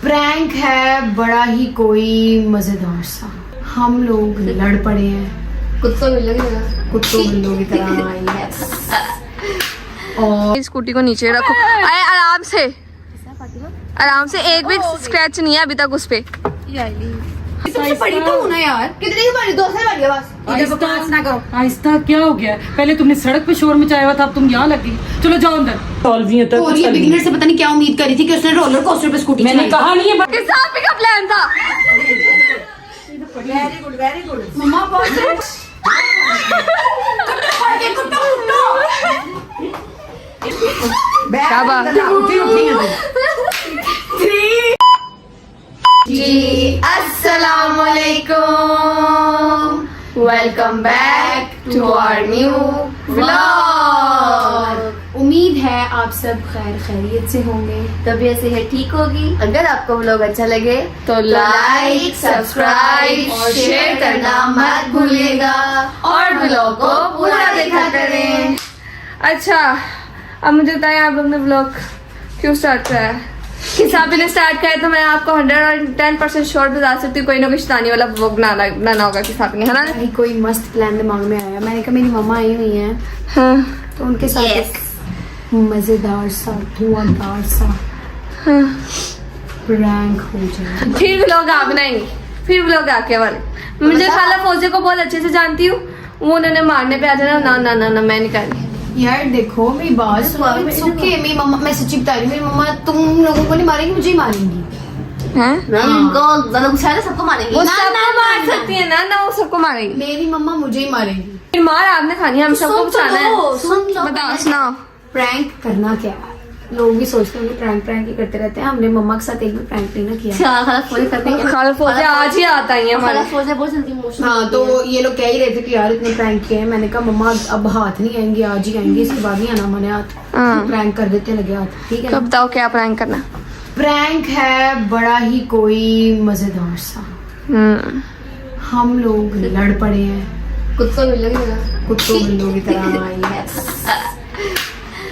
Prank है बड़ा ही कोई मजेदार सा। हम लोग लड़ पड़े हैं कुत्तों बिल्लों की तरह। और स्कूटी को नीचे रखो, आराम से एक भी स्क्रैच नहीं है अभी तक उस पे। सबसे बड़ी तो हूं ना यार, कितनी बड़ी? 2 साल बड़ी है बस। आहिस्ता ना करो। आहिस्ता क्या हो गया? पहले तुमने सड़क पे शोर मचाया हुआ था, अब तुम यहाँ लगी। चलो जाओ अंदर। और ये बिगिनर से पता नहीं क्या उम्मीद करी थी कि उसने रोलर कोस्टर पे स्कूटी मैंने कहा नहीं है। किस आप का प्लान था? वेरी गुड मम्मा बहुत जी अस्सलाम वालेकुम, welcome back to our new vlog. उम्मीद है आप सब खैरियत से होंगे, तबीयत सेहत ठीक होगी। अगर आपको व्लॉग अच्छा लगे तो लाइक, सब्सक्राइब और शेयर करना मत भूलिएगा और व्लॉग को पूरा देखा करें। अच्छा, अब मुझे बताएं आप लोग ने व्लॉग क्यों स्टार्ट किया है? किसाबी ने स्टार्ट किया है तो मैं आपको 110% श्योर बता सकती हूँ, कोई ना कोई शैतानी वाला व्लॉग बनाना होगा किसाबी ने, है ना? भाई कोई मस्त प्लान दिमाग में आया। मैंने कहा मेरी मम्मा आई हुई हैं, हाँ तो उनके साथ एक मजेदार सा धुआंधार सा प्रैंक हो जाए। फिर व्लॉग आप बनाएंगे, फिर व्लॉग आके वाले। मुझे खाला फौजे को बहुत अच्छे से जानती हूँ, वो उन्होंने मारने पे आ जाना। ना ना ना ना मैं नहीं कर रही यार। देखो मेरी बात सुखे, मेरी मम्मा, मैं सच्ची बता रही हूँ, मेरी मम्मा तुम लोगों को नहीं मारेंगी, मुझे ही मारेंगी। हैं? उनको ज्यादा गुस्सा है ना, सबको मारेंगे। वो सबको मार सकती है ना, वो सबको मारेंगी। मेरी मम्मा मुझे ही मारेंगी। फिर मार आपने खानी है, हम सबको बचाना है। सुन लो। बताओ, सुनाओ। प्रैंक करना क्या है? लोग भी सोचते हैं प्रैंक ही करते रहते हैं। हमने मम्मा के साथ एक भी प्रैंक नहीं ना किया। खाला फौजी करते हैं। खाला फौजे आज ही आता है खाला हमारे। फौजी बहुत जल्दी इमोशनल। हाँ, तो ये लोग कह ही रहे थे कि यार इतने प्रैंक किए हैं। मैंने कहा मम्मा अब हाथ नहीं आएंगे, आज ही आएंगे, इसके बाद नहीं आना मैंने हाथ। हाँ। प्रैंक कर देते लगे हाथ, ठीक है तो ना? बताओ क्या प्रैंक करना? प्रैंक है बड़ा ही कोई मजेदार सा। हम लोग लड़ पड़े हैं कुत्तों बिल्लों की तरह।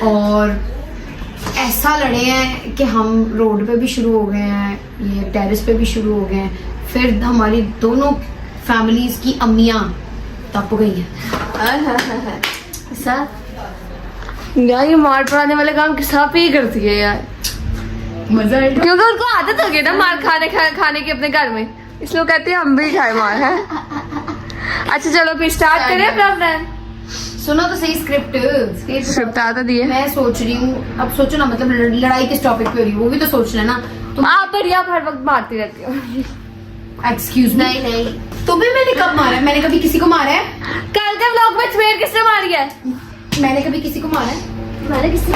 और ऐसा लड़े हैं कि हम रोड पे भी शुरू हो गए हैं, ये टेरेस पे भी शुरू हो गए हैं। फिर हमारी दोनों फैमिलीज की अम्मियां तप गई हैं। यार ये मार पड़ाने वाले काम किसा पे ही करती है यार। मजा आएगा क्योंकि उनको आदत हो गई ना मार खाने की अपने घर में, इसलिए कहते हैं हम भी खाए मार है। अच्छा चलो फिर स्टार्ट करें अपना प्लान। सुनो तो सही स्क्रिप्ट आता दिए। मैं सोच रही हूँ, अब सोचो ना, मतलब लड़ाई किस टॉपिक पे हो रही है वो भी तो सोच लेना तुम। आप तो रिया हर वक्त मारती रहती हो। एक्सक्यूज मी, नहीं तुम्हें मैंने कब मारा है? मैंने कभी किसी को मारा है? कल के व्लॉग में चमेर किसने मारी है? मैंने कभी किसी को मारा है? मैंने किसी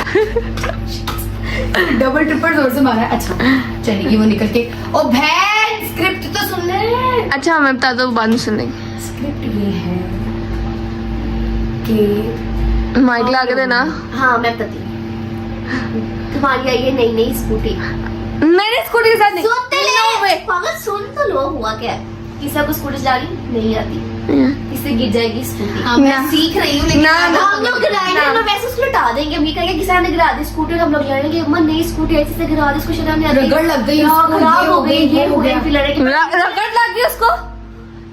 डबल ट्रिपल जोर से मारा है। अच्छा चलेगी वो निकल के। ओ बहन, स्क्रिप्ट तो सुन ले। अच्छा मैं बता दो, बाद में सुन लेंगे। स्क्रिप्ट ये है कि माइक ला के देना। हाँ मैं बताती हूँ। तुम्हारी आई है नई स्कूटी। मैंने स्कूटी के साथ नहीं। सुनते ले पागल, सुन तो लो। हुआ क्या? किसी को स्कूटी चलानी नहीं आती, इससे गिर जाएगी स्कूटी। हाँ, मैं सीख रही हूँ, लेकिन हम लोग गिराएंगे, हम लोग वैसे उसको लटा देंगे। हम ये कहेंगे किसी ने गिरा दी स्कूटी, हम लोग जाएंगे अम्मा नई स्कूटी ऐसे से गिरा दी, इसको शर्म नहीं आती, रगड़ लग गई उसको, खराब हो गई, ये हो गई, फिर लड़ाई रगड़ लग गई उसको।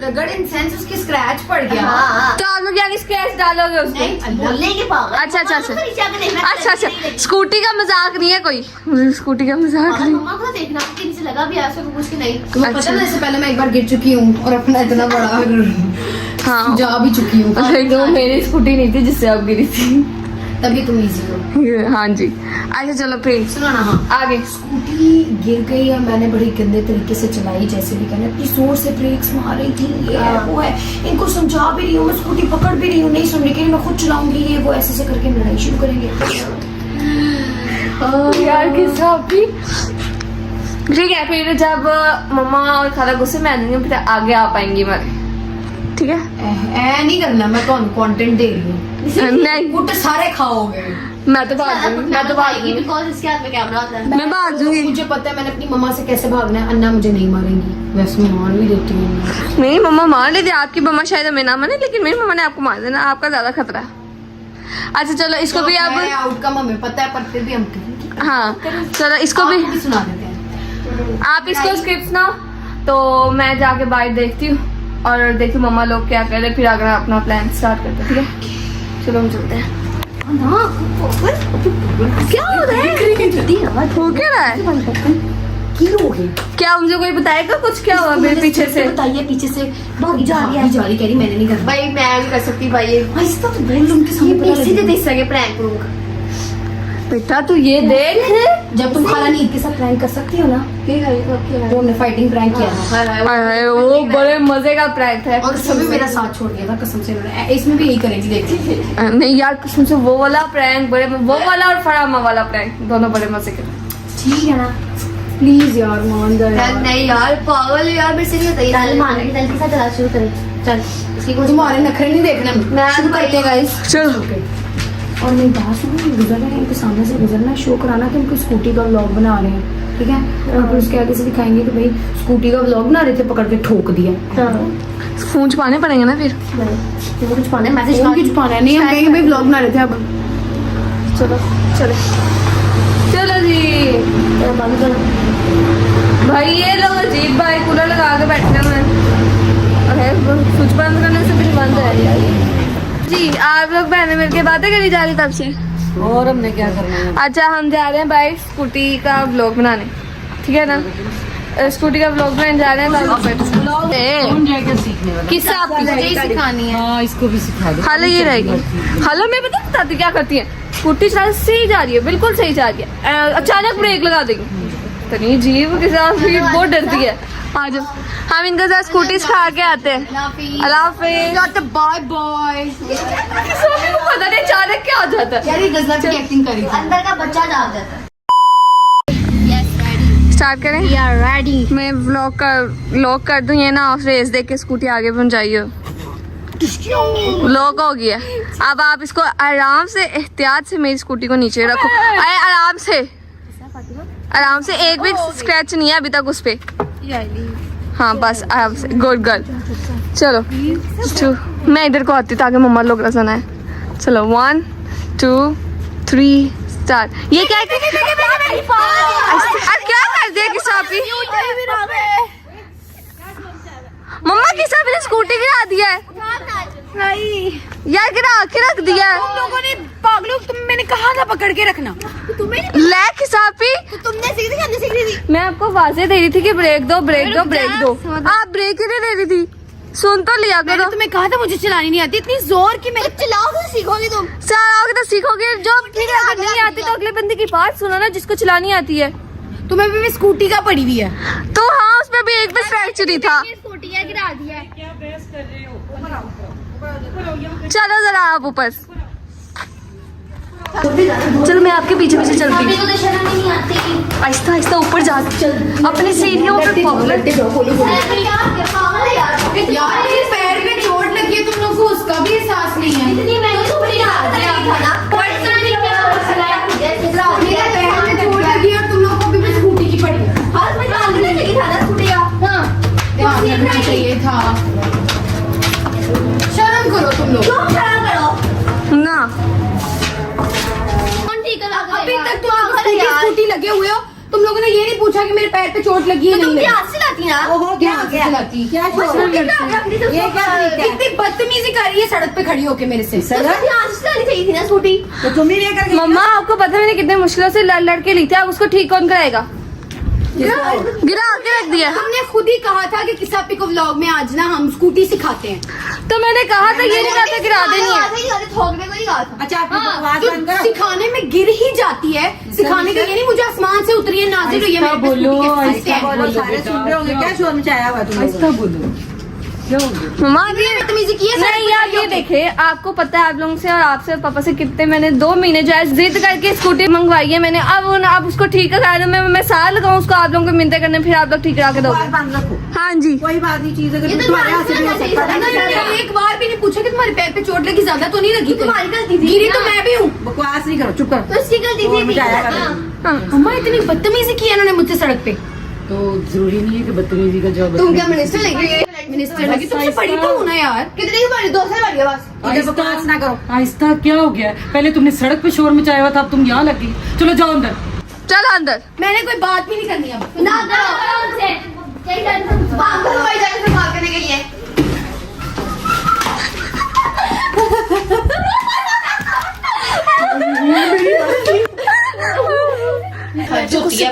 रगड़ इन सेंस उसकी स्क्रैच पड़ गया। हाँ तो आप लोग यानी स्क्रैच डालोगे उसको? बोलने के पागल। अच्छा स्कूटी का मजाक नहीं है कोई, स्कूटी का मजाक नहीं। मम्मा को देखना कि नीचे लगा भी ऐसे कुछ की नहीं। तुम्हें पता है इससे पहले मैं एक बार गिर चुकी हूँ और अपना इतना बड़ा हाँ जा भी चुकी हूँ। तो मेरी स्कूटी नहीं थी जिससे आप गिरी थी, तभी तुम इजी हो। हाँ जी। अच्छा चलो फिर सुनो ना। हाँ, आगे। स्कूटी गिर गई है, मैंने बड़ी गंदे तरीके से चलाई, जैसे भी कहना अपनी जोर से ब्रेक्स मार रही थी, ये है वो है, इनको समझा भी रही हूँ, मैं स्कूटी पकड़ भी रही हूँ, नहीं सुन रही, मैं खुद चलाऊंगी, ये वो ऐसे करके लड़ाई शुरू करेंगे। यार किसा भी ठीक है। फिर जब मम्मा और खाला गुस्से में आ जाएंगे फिर आगे आ पाएंगी मैं, ठीक है? ऐ नहीं करना, मैं कौन कंटेंट दे रही हूँ। नहीं गुट सारे खाओगे। मैं तो भाग दूंगी, मैं तो भाग दूंगी, बिकॉज़ इसके हाथ में कैमरा होता है। मैं भाग दूंगी। मुझे पता है मैंने अपनी मम्मा से कैसे भागना है। अन्ना मुझे नहीं मारेंगी, वैसे मार भी देती हूँ। मेरी मम्मा मार लेती, आपकी मम्मा शायद हमें ना माने, लेकिन मेरी मम्मा ने आपको मार देना, आपका ज्यादा खतरा है। अच्छा चलो इसको भी अब आउटकम हमें पता है, पर फिर भी हम करेंगे। हाँ चलो इसको भी सुना देते हैं। आप इसको स्क्रिप्ट ना, तो मैं जाके बाइट देखती हूँ और देखती हूँ मम्मा लोग क्या कर रहे हैं, फिर अगर अपना प्लान स्टार्ट करते हैं, ठीक है? चलो हम चलते हैं। क्या हो रहा है? हो क्या रहा है? क्या मुझे कोई बताएगा कुछ क्या हुआ मेरे पीछे से? बताइए पीछे से भागी जा रही है, जा रही, कह रही मैंने नहीं करना। भाई मैं नहीं कर सकती भाई, ये ऐसा तो बोल उनके सामने इसी से देख सके प्रैंक करूंगा। बेटा तू ये देख, जब तुम खाला नींद के साथ प्रैंक कर सकती हो ना, तो हमने फाइटिंग प्रैंक किया था अरे वो बड़े मजे का प्रैंक था। और सभी मेरा साथ छोड़ दिया था कसम से। इसमें भी यही करेंगी, देखती नहीं यार कसम से, वो वाला प्रैंक बड़े, वो वाला और फरामा वाला प्रैंक दोनों बड़े मजे के थे। ठीक है ना, प्लीज यार मान जा यार नहीं यार, पागल यार, मेरे से नहीं होता ये। चल मान के चल के साथ चला शुरू करें, चल इसकी कुछ तुम्हारे नखरे नहीं देखना, मैं शुरू करते हैं गाइस। चलो और मेरी बात सुनो, गुजर रहे हैं इनके सामने से गुजरना, शो कराना कि उनकी स्कूटी का व्लॉग बना रहे हैं, ठीक है? और फिर उसके आगे से दिखाएंगे कि भाई स्कूटी का व्लॉग बना रहे थे, पकड़ के ठोक दिया। फोन छुपाने पड़ेंगे ना फिर। तो कुछ पाने मैसेज फोन की छुपाना नहीं, हम कहेंगे भाई व्लॉग बना रहे थे। अब चलो चलो चलो जी बंद कर भाई। ये लोग अजीब भाई कूलर लगा के बैठे हुए हैं। अरे स्विच बंद करने से कुछ बंद है यार। जी आप लोग बहनें मिलके बातें करी जा रही तब से। और हमने क्या करना है? अच्छा हम जा रहे हैं भाई स्कूटी का व्लॉग बनाने, ठीक है ना? स्कूटी का व्लॉग बनाने जा रहे हैं। कौन जाएगा सीखने वाला? किससे आपकी यही सिखानी है। हाँ, इसको भी सिखा दो। हाल ये रहेगी। हाल मैं बताती क्या करती है, स्कूटी सही जा रही है, बिल्कुल सही जा रही है, अचानक ब्रेक लगा देगी। इतनी जीव के साथ भी बहुत डरती है। आज हम इनके साथ स्कूटी सिखा के आते हैं। अल्लाह हाफिज़। Bye bye. सभी को पता नहीं अचानक क्या हो जाता है। यार ये गजला की एक्टिंग करी थी। अंदर का बच्चा डाल देता है। स्टार्ट करें? We are ready. मैं व्लॉग कर दूं, ये ना आप रेस देख के स्कूटी आगे बन जाइए। व्लॉग हो गया। अब आप इसको आराम से एहतियात से मेरी स्कूटी को नीचे रखो। अरे आराम से, आराम से, एक भी स्क्रैच नहीं है अभी तक उस पे। हाँ बस आराम से, गुड गर्ल। चलो मैं इधर को आती ताकि मम्मा लोग रसन है। चलो 1 2 3 स्टार्ट। ये क्या क्या कर दिया किसाबी? मम्मा किसाबी ने स्कूटी गिरा दिया है यार, गिरा के रख दिया है। तुम लोगों ने पागलों, मैंने कहा था पकड़ के रखना। ले किसाबी, तुमने सीख दी, हमने सीख दी थी। मैं आपको आवाजें दे रही थी कि ब्रेक दो ब्रेक दो ब्रेक दो, आप ब्रेक ही नहीं दे रही थी। सुन तो लिया मैंने करो। तुम्हें कहा था मुझे चलानी नहीं आती, इतनी जोर की मैं चलाओगे तो सीखोगे तुम। चलाओगे तो सीखोगे, जो ठीक है अगर नहीं आती तो अगले बंदे की बात सुनो ना जिसको चलानी आती है। तुम्हें भी स्कूटी का पड़ी हुई है। तो हाँ उसमें भी एक भी फ्रैक्चर ही था। स्कूटियाँ गिरा दी है। क्या बहस कर रहे हो? चलो जरा आप ऊपर, चलो मैं आपके पीछे पीछे चलती अभी हूँ। तो शर्म ही नहीं आती। आहिस्ता आहिस्ता ऊपर जा, चल अपनी सीढ़ियों पे लड़ते जाओ, खोलो खोलो। अरे यार पागल है यार। यार मेरे पैर में चोट लगी है, तुम लोग को उसका भी एहसास नहीं है। इतनी महंगी स्कूटी डाल दिया था ना। पता नहीं क्या चलाया मुझे। मेरे पैर में चोट लगी है और तुम लोग को भी स्कूटी की पड़ी है। हाथ में डाल देना चाहिए था ना स्कूटी का। हाँ। ध्यान रखना चाहिए था। शर्म करो तुम लोग। क्यों शर्म करो? ना कौन ठीक है? अभी तक तुम स्कूटी लगे हुए हो, तुम लोगों ने ये नहीं पूछा कि मेरे पैर पे चोट लगी है तुम नहीं लगी। ध्यान से लाती ना। ओहो क्या चलाती, क्या कितनी बदतमीजी कर रही है सड़क पे खड़ी होके मेरे से। ध्यान से लानी चाहिए थी ना स्कूटी। तो तुम ही लेकर मम्मा आपको पता है मैंने कितने मुश्किलों से लड़ लड़ के ली थी, अब उसको ठीक कौन कराएगा? गिरा के रख दिया। हमने खुद ही कहा था कि किसा पिको व्लॉग में आज ना हम स्कूटी सिखाते हैं। तो मैंने कहा था ये नहीं कहा था गिरा देनी है। ठोकने को नहीं कहा था। अच्छा आपने बकवास तो बंद करो। सिखाने में गिर ही जाती है। सिखाने का ये नहीं मुझे आसमान से उतरी है नाजिल हुई है मेरे पे बोलो, स्कूटी के ऐसा बोलो, सारे सुन रहे होंगे। क्या शोर मचाया हुआ तुम? ऐसा बोलो, क्या हो गया? मम्मा ये बदतमीजी की है सड़क नहीं पे यार खड़ी ये होके। देखे, आपको पता है आप लोगों से और आपसे और पापा से कितने मैंने 2 महीने जो है जिद करके स्कूटी मंगवाई है मैंने। अब उसको ठीक करा दो, मैं साल लगाऊं उसको आप लोगों को मिलते करने, फिर आप लोग ठीक करा के दोगे। बंद रखो, हाँ जी कोई बात नहीं। चीज अगर ये तो तुम्हारे हाथ से ध्यान भी हो से सकता करना चाहिए था। है। एक बार भी नहीं पूछा कि तुम्हारे पैर पे चोट लगी, ज्यादा तो नहीं लगी? तुम्हारी गलती थी गिरी तो ना। मैं भी हूँ। बकवास नहीं करो, चुप करो। तो इसकी गलती शोर थी भी। मचाया हुआ हाँ। तुमने। अम्मा इतनी बदतमीजी की है इन्होंने मुझसे सड़क पे। तो जरूरी नहीं है कि बदतमीजी का जवाब। तुम क्या मिनिस्टर लगी? मिनिस्टर लगी, तुमसे पड़ी तो हूँ ना यार। कितने की बड़ी? 2 साल बड़ी है बस। इधर बकवास ना करो। आहिस्ता क्या हो गया? पहले तुमने सड़क पे शोर मचाया हुआ था, अब तुम यहाँ लग गई। चलो जाओ अंदर। चल अंदर। मैंने कोई बात भी नहीं करनी अब। ना करो उनसे। बात करो भाई, जाके से बात करने के लिए।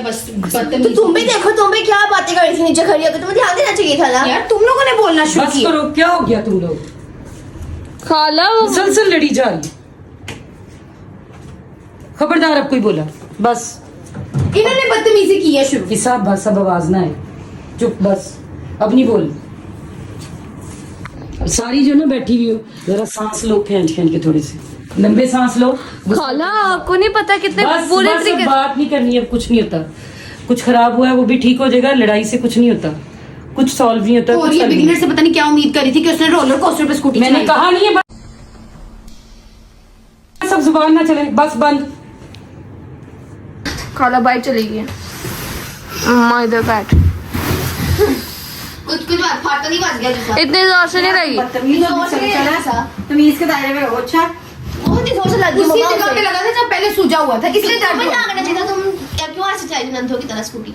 बस तो तुम भी देखो, तुम भी क्या बातें कर रही थी नीचे खड़ी होकर, तुम्हें ध्यान देना चाहिए था ना। यार तुम लोगों ने बोलना शुरू बस किया। करो, क्या हो गया तुम लोग? खाला वो मुसलसल लड़ी जा रही। खबरदार अब कोई बोला बस। इन्होंने बदतमीजी की है शुरू। किसा बस, अब आवाज ना आए, चुप बस, अब नहीं बोल। अब सारी जो ना बैठी हुई हो, जरा सांस लो, खींच खींच के थोड़ी सी लंबे सांस लो। खाला आपको नहीं पता कितने बस बुरे बस, अब तरीके। बात नहीं करनी है, अब कुछ नहीं होता। कुछ खराब हुआ है वो भी ठीक हो जाएगा, लड़ाई से कुछ नहीं होता, कुछ सॉल्व नहीं होता। और कुछ ये हल नहीं बिगिनर से पता नहीं क्या उम्मीद करी थी कि उसने रोलर कोस्टर पे स्कूटी मैंने चलाई। कहा नहीं है सब जुबान ना चले, बस बंद। खाला बाइक चली गई है। अम्मा इधर बैठ। कुछ कुछ बात फाटा नहीं बच गया जैसा। इतने जोर से नहीं लगी। तमीज के दायरे में रहो। अच्छा बहुत ही जोर से लग गई उसी मम्मा जगह पे उसे। लगा था जब पहले सूजा हुआ था, इसलिए दर्द तुम्हें हुआ। क्या करना चाहिए था, तुम क्या क्यों ऐसे चलाई नंदो की तरह स्कूटी?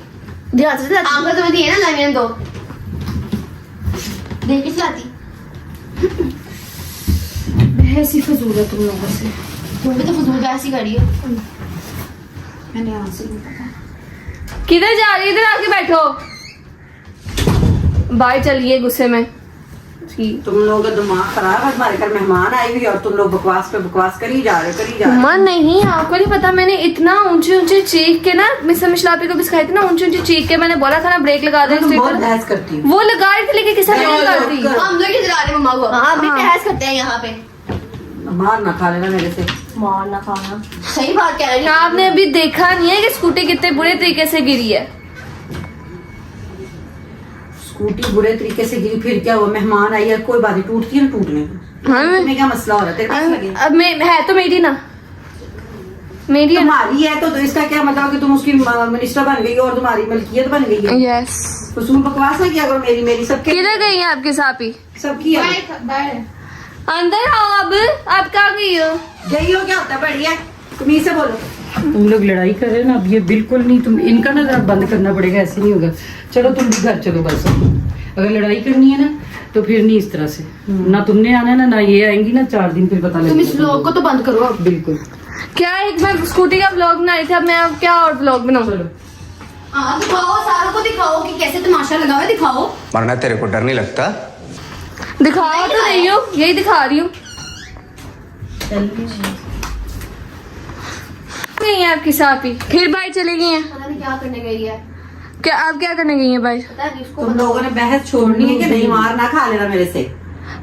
ध्यान से चला। आंखों तुम्हें दी है ना लाइन दो। देख के चलाती। बहस ही फजूल है तुम लोगों से। तुम भी तो फजूल बहस ही करी हो। मैंने यहाँ से नहीं पता। किधर जा रही है? इधर आके बैठो। बाई चलिए गुस्से में। ठीक। तुम लोगों का दिमाग खराब है, हमारे घर मेहमान आई हुई और तुम लोग बकवास पे बकवास करी जा रहे हो। मन नहीं, आपको नहीं पता, मैंने इतना ऊंचे ऊंचे चीख के ना मिस्टर मिशलापी को भी सिखाई थी ना, ऊंचे ऊंचे चीख के मैंने बोला था ना ब्रेक लगा दे। तुम बहुत बहस करती हो। वो लगा रही थी लेकिन किसी ने नहीं लगाती। हम लोग किधर आ रहे हैं मम्मा को? हाँ भी हाँ। बहस करते हैं यहाँ पे। मार ना खा लेना मेरे से। मार ना खाना। सही बात कह रही है। आपने अभी देखा नहीं है कि स्कूटी कितने बुरे तरीके से गिरी है। स्कूटी बुरे तरीके से गिरी, फिर क्या हुआ? मेहमान आई है, कोई बात नहीं, टूटती है ना टूटने को। हाँ। तुम्हें क्या मसला हो रहा है? तेरे पास लगे अब मैं है तो मेरी ना, मेरी है ना। तुम्हारी है तो इसका क्या मतलब कि तुम उसकी मिनिस्टर बन गई और तुम्हारी मलकियत बन गई है? यस। फजूल बकवास है क्या? मेरी मेरी सबके किधर गई है आपकी सापी? सबकी है। अंदर आओ। अब आप कहाँ गई हो? यही हो क्या होता है? बढ़िया तमीज से बोलो। तुम लोग लड़ाई कर रहे हो ना, अब ये बिल्कुल नहीं, तुम इनका ना जरा बंद करना पड़ेगा, ऐसे नहीं होगा। चलो तुम भी घर चलो बस। अगर लड़ाई करनी है ना तो फिर नहीं इस तरह से, ना तुमने आना है ना ये आएंगी ना, 4 दिन फिर पता लगेगा। तुम इस व्लॉग को तो बंद करो अब। बिल्कुल। क्या एक मैं स्कूटी का ब्लॉग बना रही थी, अब मैं अब क्या और ब्लॉग बनाऊँ? चलो हाँ दिखाओ, सारों को दिखाओ कि कैसे तमाशा लगा हुआ है, दिखाओ। मरना तेरे को डर नहीं लगता? दिखाओ तो नहीं हो, यही दिखा रही हूँ। गई है आपकी सापी, फिर भाई चली गई है। पता नहीं क्या करने गई है। क्या आप क्या करने गई है भाई? पता नहीं उसको। तुम लोगों ने बहस छोड़नी है कि नहीं? मार ना खा लेना मेरे से।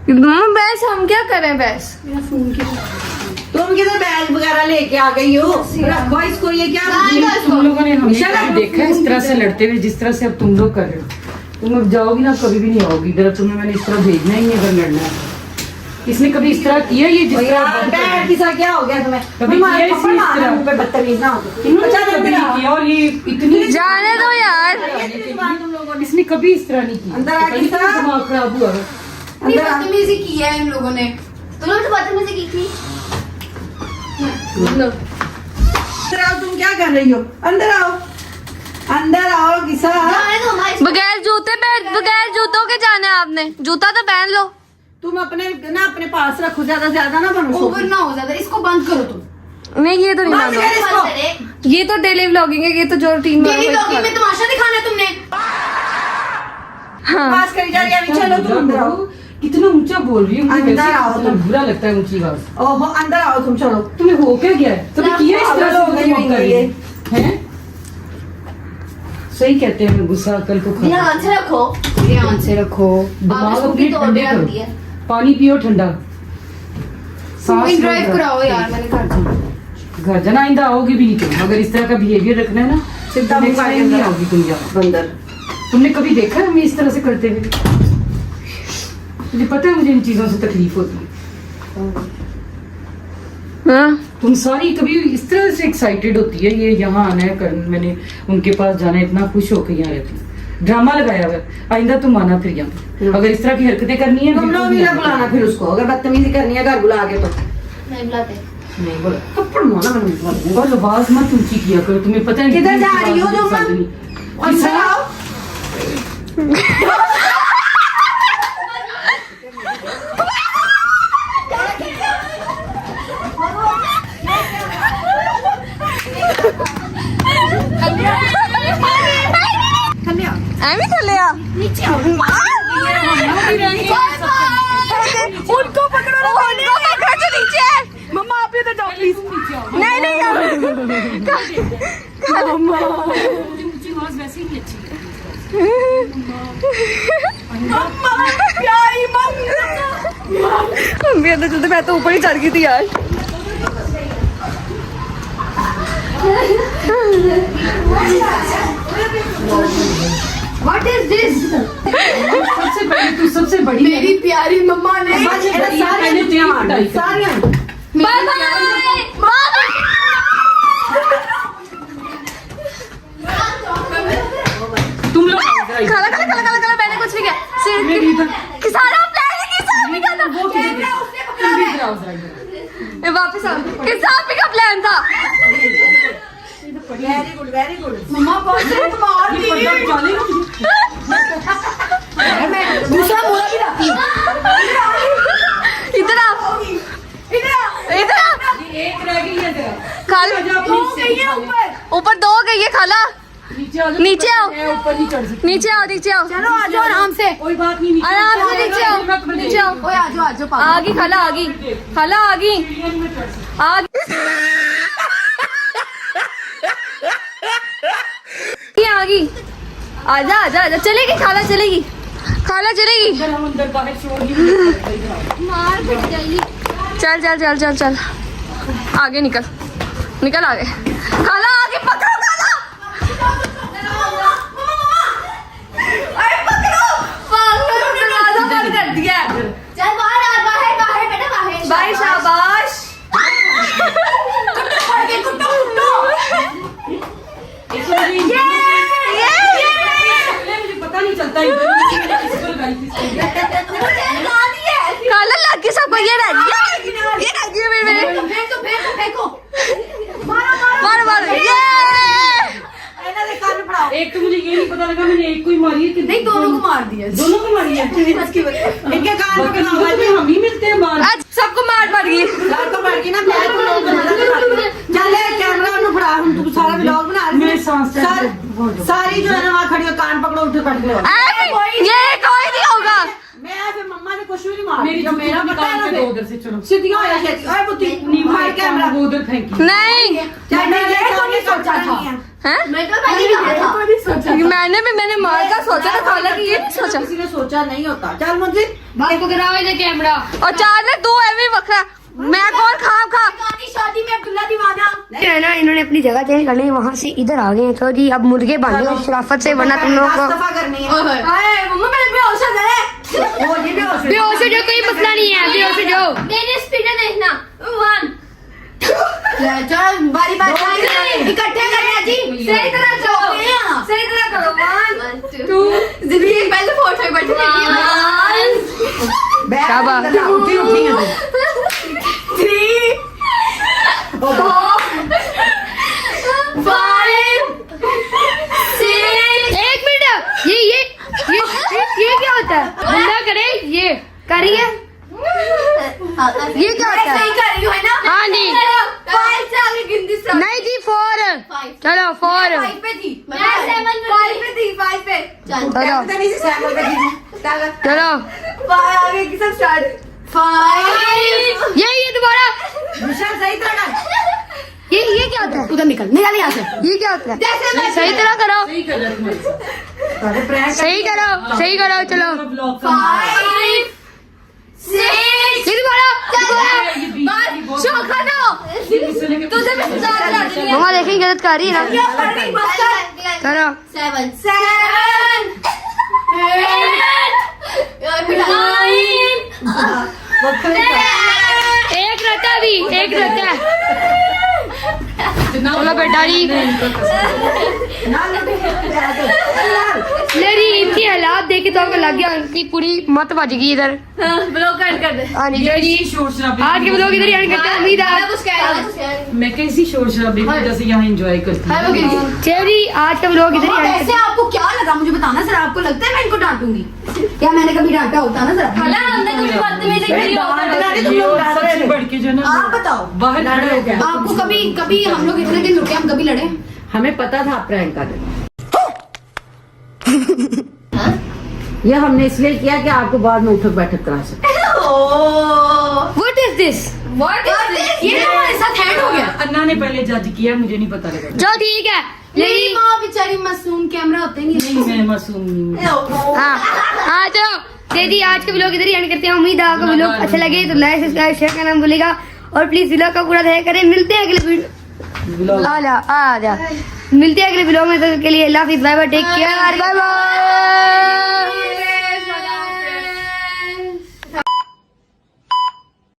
बस हम क्या करें? बस तुम किधर बैग वगैरह लेके आ गई हो? रखो इसको, ये क्या? तुम लोगों ने हमेशा चलो, कभी देखा है इस तरह से लड़ते हुए जिस तरह से अब तुम लोग कर रहे हो? तुम अब जाओगी ना, कभी भी नहीं आओगी इधर। तुम्हें मैंने इस तरह भेजना ही नहीं अगर लड़ना है। इसने कभी इस तरह किया ये जिस तरह यार बैग किसा क्या हो गया तुम्हें? कभी तुम्हारे किया थप्पड़ इस मारना तरह? मुंह पे, बदतमीज ना हो। इन्होंने अच्छा, कभी अंदर नहीं आओ। किया और ये इतनी जाने दो यार। इसने कभी इस तरह नहीं किया। अंदर आ पता नहीं किसा? क्यों दिमाग खराब हुआ है। इतनी बदतमीजी की है इन लोगों ने। तुम लोग तो बदतमीजी की थी। अंदर आओ, तुम क्या कर रही हो? अंदर आओ, अंदर आओ किसा। जाने दो हमारे। बगैर जूते पे, बगैर जूतों के जाना है आपने? जूता तो पहन लो। तुम अपने पास रखो, ज्यादा ना बनो। ओवर ना हो ज्यादा, इसको बंद करो तुम। नहीं ये तो नहीं बंद मानो। कर इसको। तेरे ये तो डेली व्लॉगिंग है, ये तो जो रूटीन डेली व्लॉगिंग में तमाशा दिखाना है तुमने। हाँ। पास करी जा रही है, अभी चलो तुम अंदर आओ। कितना ऊंचा बोल रही हो, मुझे अंदर वैसे आओ कितना तुम। बुरा लगता है ऊंची आवाज। ओहो अंदर आओ तुम, चलो। तुम्हें हो क्या गया है? कभी किया इस तरह पागल हो से गई तुम हुई कर रही है। हैं? सही कहते हैं, गुस्सा अकल को खा। ध्यान से रखो। ध्यान से रखो। दिमाग आपने अपने स्कूटी तोड़ ठंडे के रख दी करो, है। पानी पियो ठंडा। सांस लो, ड्राइव घर- कराओ यार, मैंने घर जाना। घर जाना, आइंदा आओगी भी नहीं तुम। अगर इस तरह का बिहेवियर रखना है ना, सीधा next मुंह time करके नहीं अंदर। आओगी तुम यहाँ। बंदर। तुमने कभी देखा है हमें इस तरह से करते हुए? मुझे पता है मुझे इन चीजों से तकलीफ होती है। हाँ। तुम सारी कभी इस तरह से एक्साइटेड होती है, ये यहाँ आना है मैंने उनके पास जाना है, इतना खुश होकर यहाँ रहती है। ड्रामा लगाया हुआ है, आइंदा तुम आना फिर यहाँ। अगर इस तरह की हरकतें करनी है तुम लोग बिल्कुल भी ना नहीं बुलाना फिर उसको, अगर बदतमीजी करनी है घर बुला के तो। नहीं बुलाते। नहीं बोलो थप्पड़ मारना मैंने और आवाज मत ऊंची किया करो, तुम्हें पता है किधर जा रही हो तुम? अंदर आओ। एमी थले आ उनको पकड़ो ना, उनको पकड़ो जो नीचे है। मम्मा आप इधर जाओ प्लीज। नहीं नहीं मम्मा आवाज वैसे ही अच्छी है। मम्मा प्यारी मम्मा मम्मी अंदर चलते, मैं तो ऊपर ही चढ़ गई थी यार। What is this? सबसे बड़ी मेरी प्यारी मम्मा ने सारियां बाय बाय बाय। तुम लोग खाला खाला खाला खाला खाला, मैंने कुछ नहीं किया। सिर्फ किसाना प्लान नहीं किया, साहब का था। वापस आओ, किसान का प्लान था। वेरी गुड मम्मा बहुत मार दी। दूसरा बोला भी ना। इधर आओ इधर आओ। एक रह गई है तेरा। खाला ऊपर 2 गई है खाला। नीचे आओ ऊपर नहीं चढ़ सकती। नीचे आओ नीचे आओ। चलो आ जाओ आराम से। कोई बात नहीं आराम से नीचे आओ नीचे आओ। ओए आ जाओ आ गई खाला, आ गई खाला, आ गई आ गई। आ गई, आजा आजा आजा। चलेगी खाला, चलेगी खाला, चलेगी। हम अंदर बाहर शोर मार फट जाएगी। चल चल चल चल चल आगे निकल निकल आगे। खाला आगे पकड़ो खाला। अरे पकड़ो, पागल दरवाजा बंद कर दिया। चल बाहर आ, बाहर बाहर बेटा बाहर। भाई शाबाश। मुझे पता नहीं चलता खाला लग गई सबको। ये रह गई, ये रह गई मेरे। फेंको मारो मारो। ये एक तो मुझे ये नहीं पता लगा मैंने एक को ही मारी है कि नहीं, दोनों को मार दिया। दोनों को मारी है। इनके कान हम ही मिलते हैं बाहर। आज सबको मार पड़ गई। मेरे सांस सारी जो है ना वहाँ खड़ी हो, कान पकड़ो उठे कट लो। ये कोई नहीं होगा। मैं फिर मम्मा ने कुछ भी नहीं मारा। मेरी जो मेरा पता है ना दो उधर से चलो सीधी हो या सीधी। ओए बुद्धि नहीं भाई कैमरा वो उधर फेंकी। नहीं मैंने ये तो नहीं सोचा था। है, मैं तो पहले कहा था। मैंने मार का सोचा था, खाला की ये नहीं सोचा। किसी ने सोचा नहीं होता। चल मुझे भाई को गिराओ इधर कैमरा। और चार तू एवी बकरा, मैं कौन खा खा। शादी में अब्दुल्ला दीवाना। है ना, इन्होंने अपनी जगह चेंज कर ली, वहाँ से इधर आ गए हैं। तो जी अब मुर्गे बांधो शराफत से, वरना तुम लोगों को दफा करनी है। मम्मा मेरे बेहोश हो गए। वो ये भी होश बेहोश हो जाओ, कोई मसला नहीं है। बेहोश हो जाओ। मेरी स्पीड देखना। 1 चल बारी बारी इकट्ठे करना जी। सही तरह जाओ, सही तरह करो। 1 2 जिंदगी पहले फोटो बैठे शाबाश। उठी उठी है 3 4 5 6। एक मिनट, ये क्या होता है? बंदा करे ये करिए। ये क्या होता है? सही कर रही हो है ना? हाँ जी। 5 से आगे गिनती स्टार्ट। नहीं जी 4। चलो 4। 5 पे थी मैं 7 5 पे थी 5 पे। चलो चलो 5 आगे की सब स्टार्ट। 5 ये दोबारा। सही तरह ये क्या होता है? उधर निकल यहाँ से। ये क्या होता है? जैसे मैं सही तरह करो, सही कर रहा तुम्हारे साथ। सही करो चलो। 5 6 ये दोबारा। चौखा दो तुझे भी सजा दिलाती है। मम्मा देखें गलत कर रही है ना। ये पढ़ गई बस कर। चलो 7 8 9 एक रहता भी, एक रहता है। चलो बेटा जी, मेरी इनकी हालात देखे तो आपको लग गया उनकी पूरी मत बज गई इधर। ब्लॉग एंड कर दे। हाँ जी, ये चलो जी इसी शोर शराबे आज के ब्लॉग इधर ही एंड करते हैं। उम्मीद है कुछ कह रहा है। मैं कैसी शोर शराबे की वजह से यहाँ एंजॉय करती हूँ। चलो जी आज का ब्लॉग इधर ही एंड ऐसे आपको क्या लगा मुझे बताना सर, आपको लगता है मैं इनको डांटूंगी? क्या मैंने कभी डांटा होता ना सर? खाला हमने कभी बदतमीजी करी होगा। ये और सबसे बढ़ के जो ना आप बताओ, बाहर खड़े हो गए। आपको कभी कभी हम लोग इतने दिन रुके, हम कभी लड़े? हमें पता था आप प्रैंक कर रहे ये हमने इसलिए किया कि आपको बाद में उठक बैठक करा सके। What is this? What is this? ये हमारे साथ हैंड हो गया। अन्ना ने पहले जज किया, मुझे नहीं पता लगा। चलो ठीक है मेरी लेकिन माँ बेचारी मासूम, कैमरा होते नहीं। नहीं मैं मासूम नहीं हूँ। हाँ हाँ चलो दीदी आज के ब्लॉग इधर ही एंड करते हैं। उम्मीद है आपको ब्लॉग अच्छा लगे तो लाइक सब्सक्राइब शेयर करना मत भूलिएगा और प्लीज ब्लॉग का पूरा देखा करें। मिलते हैं अगले वीडियो आ जा मिलते हैं अगले ब्लॉग में। तब तक के लिए अल्लाह हाफिज़, bye bye, take care, bye bye.